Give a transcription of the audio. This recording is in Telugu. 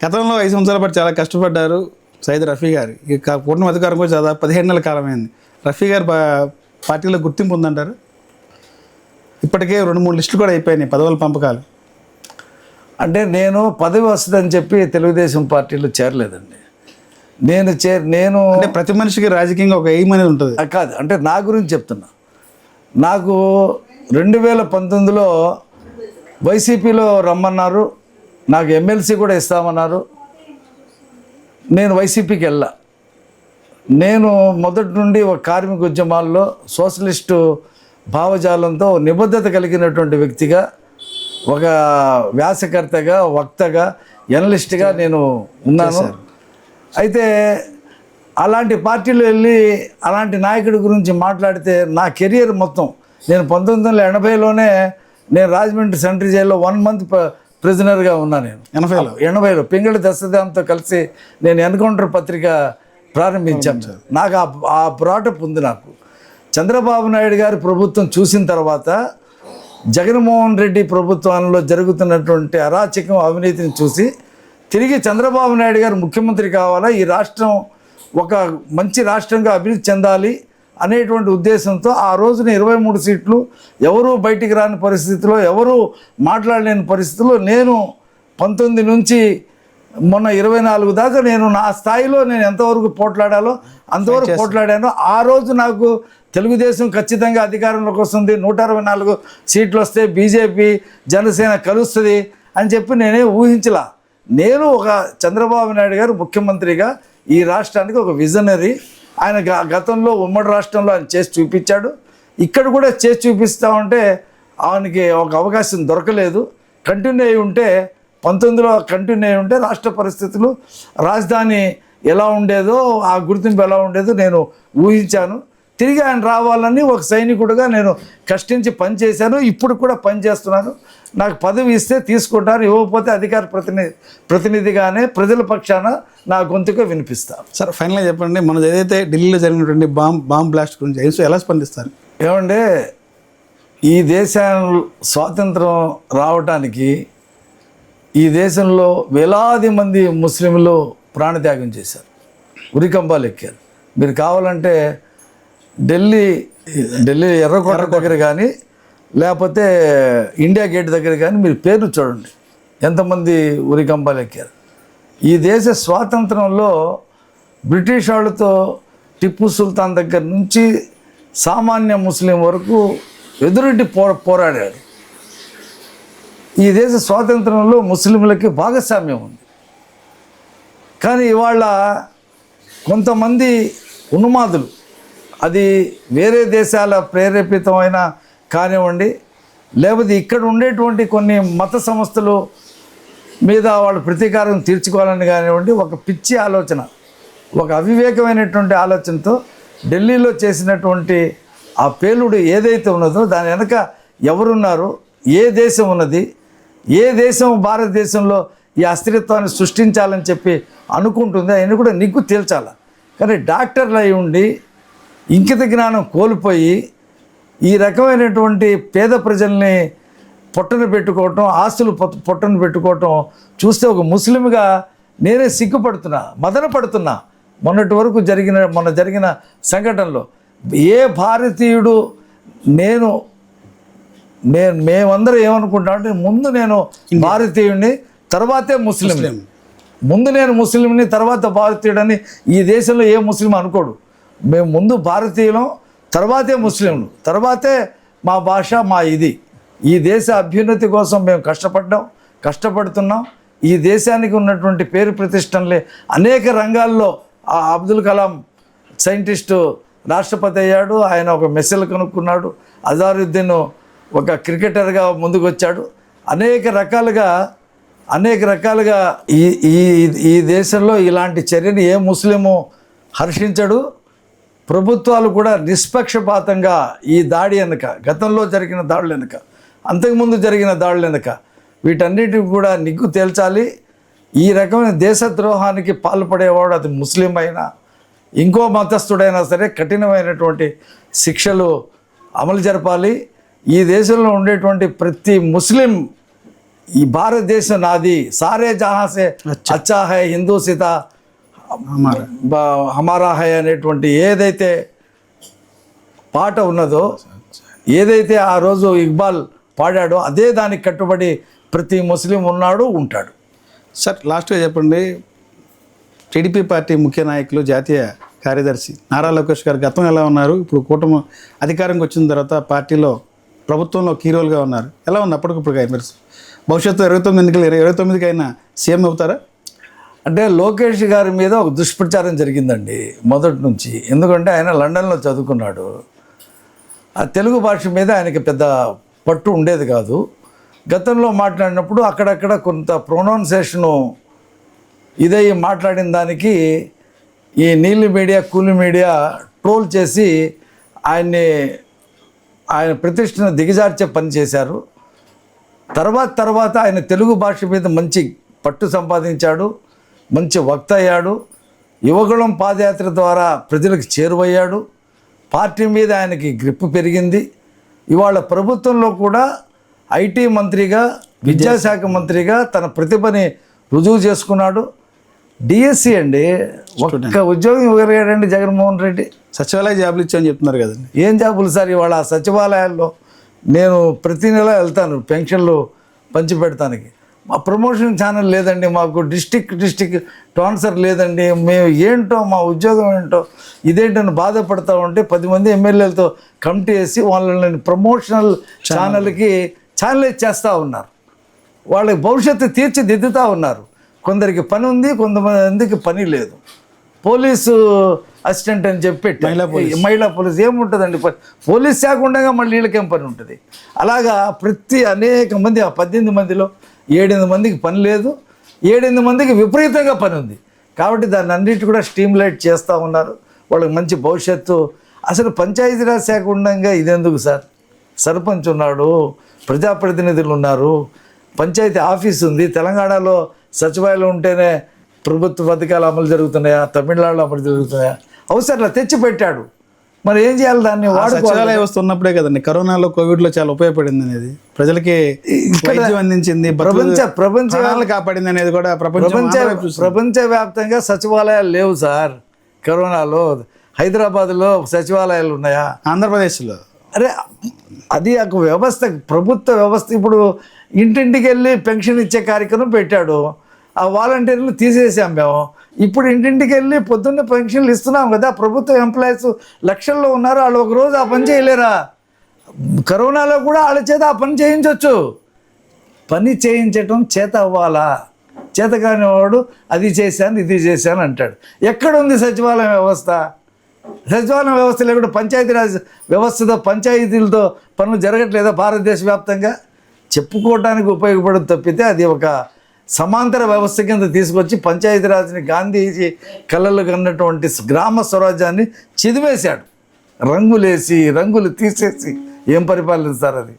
గతంలో 5 సంవత్సరాల పాటు చాలా కష్టపడ్డారు సయ్యద్ రఫీ గారు. ఇక పూర్ణ అధికారం కూడా చాలా 17 నెలల కాలమైంది. రఫీ గారు పార్టీలో గుర్తింపు ఉందంటారు? ఇప్పటికే 2-3 లిస్టులు కూడా అయిపోయినాయి పదవుల పంపకాలు. అంటే నేను పదవి వస్తుందని చెప్పి తెలుగుదేశం పార్టీలో చేరలేదండి. నేను అంటే ప్రతి మనిషికి రాజకీయంగా ఒక ఎయిమ్ అనేది ఉంటుంది. కాదు, అంటే నా గురించి చెప్తున్నా. నాకు 2019లో వైసీపీలో రమ్మన్నారు, నాకు ఎమ్మెల్సీ కూడా ఇస్తామన్నారు. నేను వైసీపీకి వెళ్ళా. నేను మొదటి నుండి ఒక కార్మిక ఉద్యమాల్లో సోషలిస్టు భావజాలంతో నిబద్ధత కలిగినటువంటి వ్యక్తిగా, ఒక వ్యాసకర్తగా, వక్తగా, ఎనలిస్ట్గా నేను ఉన్నాను. అయితే అలాంటి పార్టీలో వెళ్ళి అలాంటి నాయకుడి గురించి మాట్లాడితే నా కెరియర్ మొత్తం, నేను 1980లోనే నేను రాజమండ్రి సెంట్రల్ జైల్లో 1 మంత్ ప్రిజనర్గా ఉన్నా. నేను 80లో పింగళి దశదాంతో కలిసి నేను ఎన్కౌంటర్ పత్రిక ప్రారంభించాను. నాకు ఆ బ్రాటప్ ఉంది. నాకు చంద్రబాబు నాయుడు గారి ప్రభుత్వం చూసిన తర్వాత జగన్మోహన్ రెడ్డి ప్రభుత్వంలో జరుగుతున్నటువంటి అరాచకం, అవినీతిని చూసి తిరిగి చంద్రబాబు నాయుడు గారు ముఖ్యమంత్రి కావాలా, ఈ రాష్ట్రం ఒక మంచి రాష్ట్రంగా అభివృద్ధి చెందాలి అనేటువంటి ఉద్దేశంతో ఆ రోజున 23 సీట్లు, ఎవరూ బయటికి రాని పరిస్థితిలో, ఎవరూ మాట్లాడలేని పరిస్థితిలో నేను 19 నుంచి మొన్న 24 దాకా నేను నా స్థాయిలో నేను ఎంతవరకు పోట్లాడాలో అంతవరకు పోట్లాడాను. ఆ రోజు నాకు తెలుగుదేశం ఖచ్చితంగా అధికారంలోకి వస్తుంది, 164 సీట్లు వస్తే బీజేపీ జనసేన కలుస్తుంది అని చెప్పి నేనే ఊహించలా. నేను ఒక చంద్రబాబు నాయుడు గారు ముఖ్యమంత్రిగా ఈ రాష్ట్రానికి ఒక విజనరీ. ఆయన గతంలో ఉమ్మడి రాష్ట్రంలో ఆయన చేసి చూపించాడు, ఇక్కడ కూడా చేసి చూపిస్తామంటే ఆయనకి ఒక అవకాశం దొరకలేదు. కంటిన్యూ అయి ఉంటే 19లో కంటిన్యూ అయి ఉంటే రాష్ట్ర పరిస్థితులు, రాజధాని ఎలా ఉండేదో, ఆ గుర్తింపు ఎలా ఉండేదో నేను ఊహించాను. తిరిగి ఆయన రావాలని ఒక సైనికుడిగా నేను కష్టించి పనిచేశాను. ఇప్పుడు కూడా పనిచేస్తున్నాను. నాకు పదవి ఇస్తే తీసుకుంటాను, ఇవ్వకపోతే అధికార ప్రతినిధిగానే ప్రజల పక్షాన నా గొంతుగా వినిపిస్తాను. సార్, ఫైనల్గా చెప్పండి, మనది ఏదైతే ఢిల్లీలో జరిగినటువంటి బాంబ్ బ్లాస్ట్ గురించి ఎలా స్పందిస్తారు? ఏమంటే, ఈ దేశం స్వాతంత్రం రావటానికి ఈ దేశంలో వేలాది మంది ముస్లింలు ప్రాణత్యాగం చేశారు, ఉరికంబాలు ఎక్కారు. మీరు కావాలంటే ఢిల్లీ ఎర్రకోట దగ్గర కానీ లేకపోతే ఇండియా గేట్ దగ్గర కానీ మీరు పేరు చూడండి, ఎంతమంది ఉరికంబాలు ఎక్కారు. ఈ దేశ స్వాతంత్రంలో బ్రిటిష్ వాళ్ళతో టిప్పు సుల్తాన్ దగ్గర నుంచి సామాన్య ముస్లిం వరకు ఎదురెడ్డి పోరాడాడు. ఈ దేశ స్వాతంత్రంలో ముస్లింలకి భాగస్వామ్యం ఉంది. కానీ ఇవాళ కొంతమంది ఉన్మాదులు, అది వేరే దేశాల ప్రేరేపితమైన కానివ్వండి, లేకపోతే ఇక్కడ ఉండేటువంటి కొన్ని మత సంస్థలు మీద వాళ్ళ ప్రతీకారం తీర్చుకోవాలని కానివ్వండి, ఒక పిచ్చి ఆలోచన, ఒక అవివేకమైనటువంటి ఆలోచనతో ఢిల్లీలో చేసినటువంటి ఆ పేలుడు ఏదైతే ఉన్నదో దాని వెనక ఎవరున్నారు, ఏ దేశం ఉన్నది, ఏ దేశం భారతదేశంలో ఈ అస్థిరత్వాన్ని సృష్టించాలని చెప్పి అనుకుంటుంది, అవన్నీ కూడా నిగ్గు తేల్చాలి. కానీ డాక్టర్లు అయి ఉండి ఇంకిత జ్ఞానం కోల్పోయి ఈ రకమైనటువంటి పేద ప్రజల్ని పొట్టన పెట్టుకోవటం, ఆస్తులు పొట్టన పెట్టుకోవటం చూస్తే ఒక ముస్లింగా నేనే సిగ్గుపడుతున్నా, మదన పడుతున్నా. మొన్న జరిగిన సంఘటనలో ఏ భారతీయుడు మేమందరం ఏమనుకుంటామంటే, ముందు నేను భారతీయుడిని తర్వాతే ముస్లిం, ముందు నేను ముస్లింని తర్వాత భారతీయుడని ఈ దేశంలో ఏ ముస్లిం అనుకోడు. మేము ముందు భారతీయులం, తర్వాతే ముస్లింలు, తర్వాతే మా భాష, మా ఇది. ఈ దేశ అభ్యున్నతి కోసం మేము కష్టపడుతున్నాం. ఈ దేశానికి ఉన్నటువంటి పేరు ప్రతిష్టలే అనేక రంగాల్లో. ఆ అబ్దుల్ కలాం సైంటిస్టు రాష్ట్రపతి అయ్యాడు, ఆయన ఒక మెస్సెల్ కనుక్కున్నాడు. అజారుద్దీన్ ఒక క్రికెటర్గా ముందుకు వచ్చాడు. అనేక రకాలుగా ఈ దేశంలో ఇలాంటి చర్యని ఏ ముస్లిము హర్షించడు. ప్రభుత్వాలు కూడా నిష్పక్షపాతంగా ఈ దాడి వెనుక, గతంలో జరిగిన దాడుల వెనుక, అంతకుముందు జరిగిన దాడుల వెనుక వీటన్నిటికి కూడా నిగ్గు తేల్చాలి. ఈ రకమైన దేశద్రోహానికి పాల్పడేవాడు, అది ముస్లిం అయినా ఇంకో మతస్థుడైనా సరే, కఠినమైనటువంటి శిక్షలు అమలు జరపాలి. ఈ దేశంలో ఉండేటువంటి ప్రతి ముస్లిం ఈ భారతదేశం నాది, సారే జహాసే అచ్చా హై హిందూ సీత హమారా హై అనేటువంటి ఏదైతే పాట ఉన్నదో, ఏదైతే ఆ రోజు ఇక్బాల్ పాడాడో అదే దానికి కట్టుబడి ప్రతి ముస్లిం ఉన్నాడు, ఉంటాడు. సార్ లాస్ట్గా చెప్పండి, టీడీపీ పార్టీ ముఖ్య నాయకులు జాతీయ కార్యదర్శి నారా లోకేష్ గారు గతం ఎలా ఉన్నారు, ఇప్పుడు కూటమి అధికారంకి వచ్చిన తర్వాత పార్టీలో ప్రభుత్వంలో కీ రోల్గా ఉన్నారు, ఎలా ఉంది అప్పటికిప్పుడు మీరు భవిష్యత్తు 29 ఎన్నికలు 29కి అయినా సీఎం అవుతారా? అంటే లోకేష్ గారి మీద ఒక దుష్ప్రచారం జరిగిందండి మొదటి నుంచి. ఎందుకంటే ఆయన లండన్లో చదువుకున్నాడు, ఆ తెలుగు భాష మీద ఆయనకి పెద్ద పట్టు ఉండేది కాదు. గతంలో మాట్లాడినప్పుడు అక్కడక్కడ కొంత ప్రొనౌన్సియేషను ఇదయ్యి మాట్లాడిన దానికి ఈ నీలి మీడియా, కూలి మీడియా ట్రోల్ చేసి ఆయన ప్రతిష్టను దిగజార్చే పని చేశారు. తర్వాత ఆయన తెలుగు భాష మీద మంచి పట్టు సంపాదించాడు, మంచి వక్త అయ్యాడు, యువగళం పాదయాత్ర ద్వారా ప్రజలకు చేరువయ్యాడు, పార్టీ మీద ఆయనకి గ్రిప్ పెరిగింది. ఇవాళ ప్రభుత్వంలో కూడా ఐటీ మంత్రిగా, విద్యాశాఖ మంత్రిగా తన ప్రతిభని రుజువు చేసుకున్నాడు. డిఎస్సి అండి, ఒక్క ఉద్యోగం ఇవ్వగలిగాడండి జగన్మోహన్ రెడ్డి. సచివాలయ జాబులు ఇచ్చామని చెప్తున్నారు కదండి. ఏం జాబులు సార్? ఇవాళ సచివాలయాల్లో నేను ప్రతి నెల వెళ్తాను పెన్షన్లు పంచిపెడతానికి. మా ప్రమోషన్ ఛానల్ లేదండి, మాకు డిస్టిక్ ట్రాన్స్ఫర్ లేదండి, మేము ఏంటో మా ఉద్యోగం ఏంటో ఇదేంటని బాధపడతా ఉంటే 10 మంది ఎమ్మెల్యేలతో కమిటీ వేసి వాళ్ళని ప్రమోషనల్ ఛానల్ చేస్తూ ఉన్నారు. వాళ్ళకి భవిష్యత్తు తీర్చిదిద్దుతూ ఉన్నారు. కొందరికి పని ఉంది, కొంతమందికి పని లేదు. పోలీసు అసిస్టెంట్ అని చెప్పి మహిళా పోలీస్ ఏముంటుందండి? పోలీస్ శాఖ ఉండగా మళ్ళీ వీళ్ళకేం పని ఉంటుంది? అలాగా అనేక మంది, ఆ 18 మందిలో 7 మందికి పని లేదు, 7 మందికి విపరీతంగా పని ఉంది. కాబట్టి దాన్ని అన్నిటి కూడా స్ట్రీమ్లైట్ చేస్తూ ఉన్నారు. వాళ్ళకి మంచి భవిష్యత్తు. అసలు పంచాయతీరాజ్ శాఖ ఉండగా ఇదెందుకు సార్? సర్పంచ్ ఉన్నాడు, ప్రజాప్రతినిధులు ఉన్నారు, పంచాయతీ ఆఫీస్ ఉంది. తెలంగాణలో సచివాలయం ఉంటేనే ప్రభుత్వ పథకాలు అమలు జరుగుతున్నాయా, తమిళనాడులో అమలు జరుగుతున్నాయా? అవసరంలా తెచ్చిపెట్టాడు, మరి ఏం చేయాలి? దాన్ని సచివాలయ వ్యవస్థ ఉన్నప్పుడే కదండి కరోనాలో, కోవిడ్లో చాలా ఉపయోగపడింది అనేది, ప్రజలకి వైద్యం అందించింది, ప్రపంచాలను కాపాడింది అనేది కూడా ప్రపంచవ్యాప్తంగా సచివాలయాలు లేవు సార్. కరోనాలో హైదరాబాద్లో సచివాలయాలు ఉన్నాయా? ఆంధ్రప్రదేశ్లో. అరే అది ఒక వ్యవస్థ, ప్రభుత్వ వ్యవస్థ. ఇప్పుడు ఇంటింటికి వెళ్ళి పెన్షన్ ఇచ్చే కార్యక్రమం పెట్టాడు, ఆ వాలంటీర్లు తీసేసాం మేము. ఇప్పుడు ఇంటింటికి వెళ్ళి పొద్దున్నే పెన్షన్లు ఇస్తున్నాం కదా. ప్రభుత్వ ఎంప్లాయీస్ లక్షల్లో ఉన్నారు, వాళ్ళు ఒకరోజు ఆ పని చేయలేరా? కరోనాలో కూడా వాళ్ళ చేత ఆ పని చేయించవచ్చు. పని చేయించటం చేత అవ్వాలా? చేత కాని వాడు అది చేశాను ఇది చేశాను అంటాడు. ఎక్కడుంది సచివాలయం వ్యవస్థ? సచివాలయం వ్యవస్థ లేకుండా పంచాయతీరాజ్ వ్యవస్థతో, పంచాయతీలతో పనులు జరగట్లేదా భారతదేశ వ్యాప్తంగా? చెప్పుకోవడానికి ఉపయోగపడదు తప్పితే అది ఒక సమాంతర వ్యవస్థ కింద తీసుకొచ్చి పంచాయతీరాజ్ని గాంధీజీ కళ్ళలు కన్నటువంటి గ్రామ స్వరాజ్యాన్ని చిదివేశాడు. రంగులు తీసేసి ఏం పరిపాలిస్తారు అది?